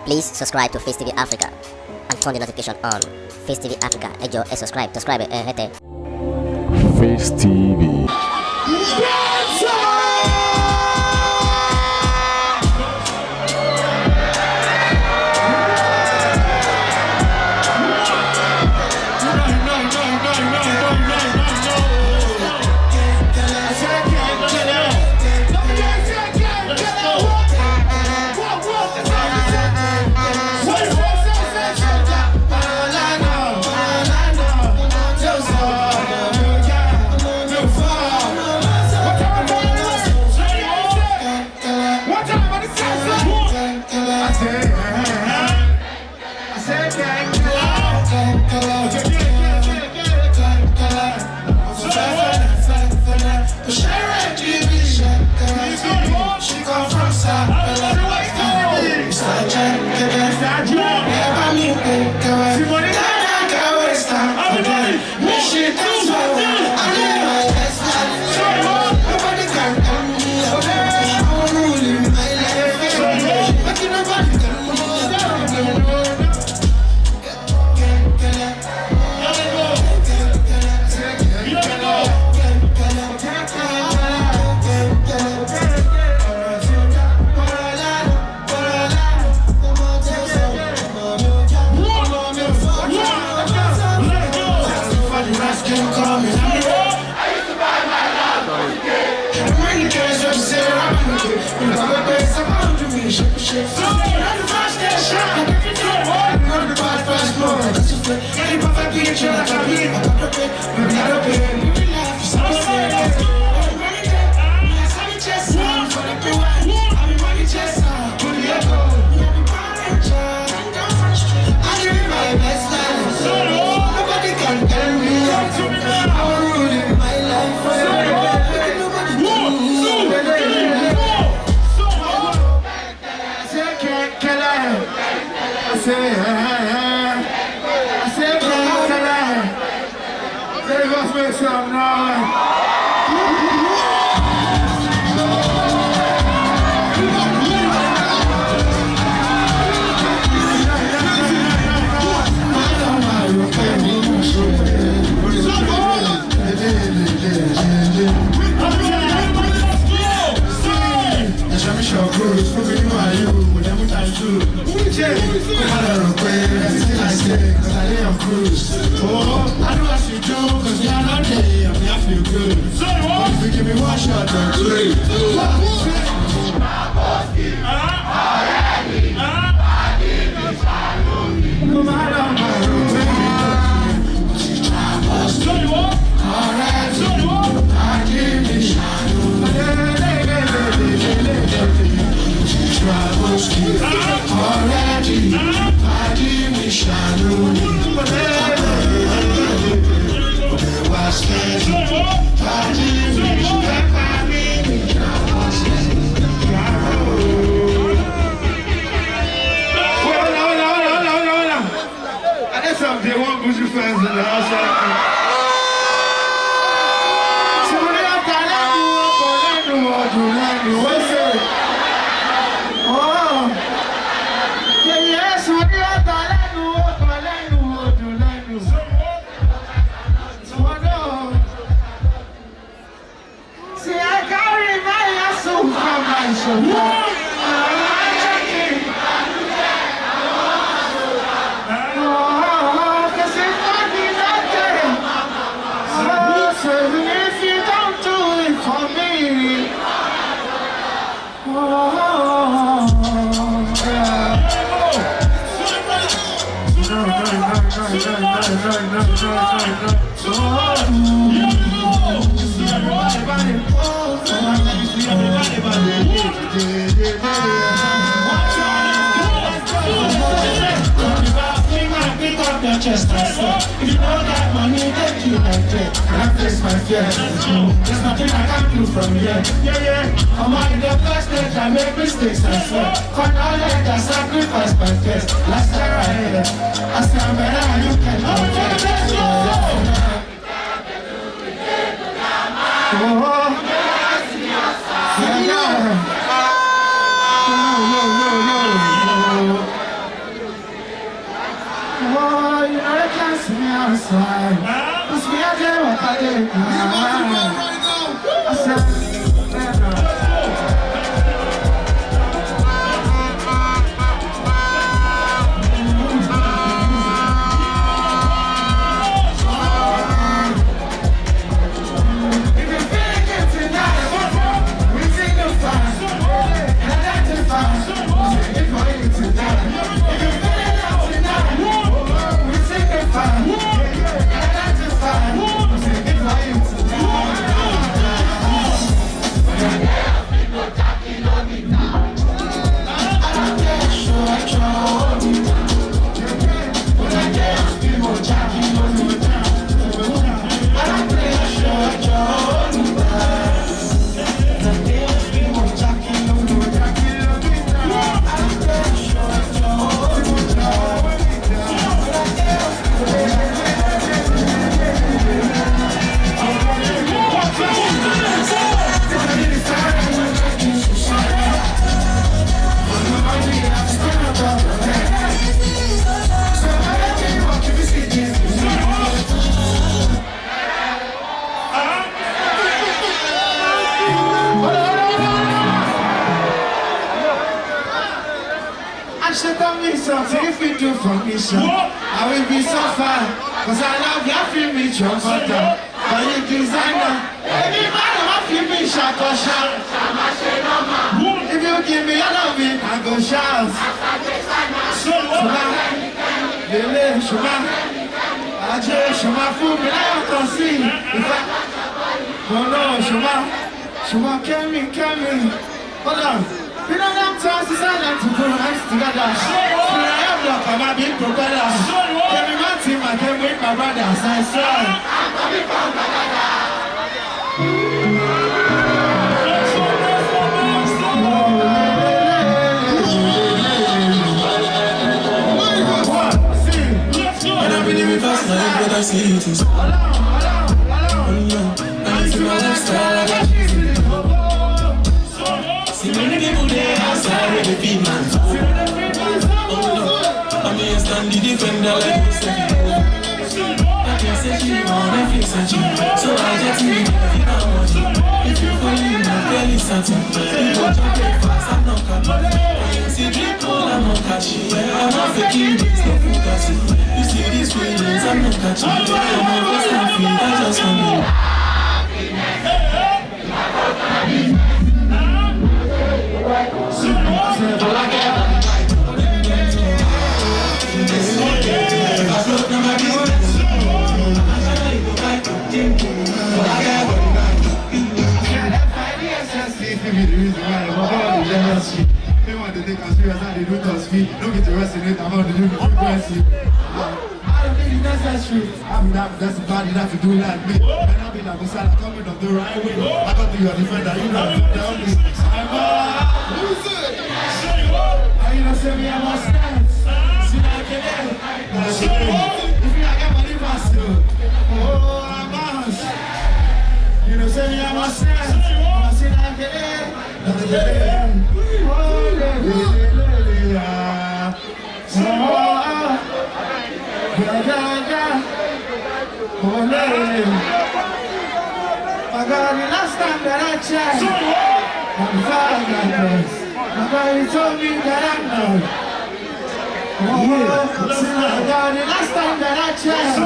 Please subscribe to Face TV Africa and turn the notification on. Face TV Africa, ẹ jọ̀ọ́ subscribe, hete. Face TV. If you know that money, take you like that. And I face my fears. There's nothing I can do from here. I'm on the first stage, I make mistakes, I swear. For knowledge, I sacrifice my face. Last time I heard it, I say I'm better and you can know see me outside. Cause me, I did what I did. I said, something if you do for me, so I will be so fine. Cause I love you, feel me, your mother. For you designer, everybody want feel me, shout or shout. If you give me your loving, I go shout. Shuma, Lele, Shuma, Ajay, Shuma, fool me, I don't see. Oh no, Shuma, kill me. Hold on. You know them times it's like to put our hands together. When I am luck, I'm a big propeller. Tell me my team, I came with my brothers. I swear. I'm coming from Canada. And I believe it fast, like what I see it is. I used to my lifestyle, I got you. See many people there outside with the feed man. I'm here stand the defender like you said. I can say she on Netflix and she. So I just need if you don't want it. If you fall in, I'm fairly certain. People jump it fast, I'm not catching. See drink cold, I'm not catching. I'm not faking this, no fugazi. You see these feelings, I'm not catching. I'm always happy, I just want you. They want to take us serious and they do to us feet. Don't get to resonate about the new frequency. I don't think it's necessary. That's the body that to do like me. And I'll be like, what's that coming up the right way? I got to your defender, you know, tell me. I'm lose it. And you know, say me, I'm on stance. See, I get it. If you get money, fast, oh, I'm on. You know, say me, I'm on stance. See, I get it. I got the last time that I checked, I'm fine like this. My body told me that I'm not. I got the last time that I checked,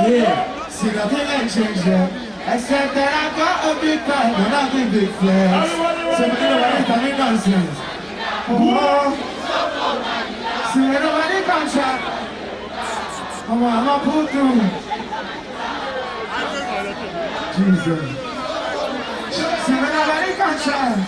see nothing ain't changed yet. Except that I got a big bag and a big flex. So me nobody tell me nonsense. See me nobody contract. I'ma pull through. Jesus. See me nobody contract.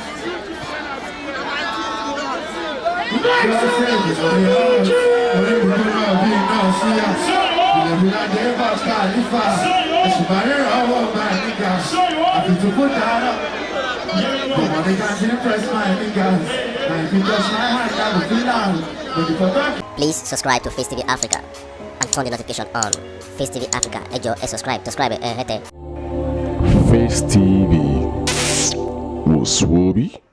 Please subscribe to Face TV Africa and turn the notification on. Face TV Africa, subscribe, hete. Face TV. Muswobi.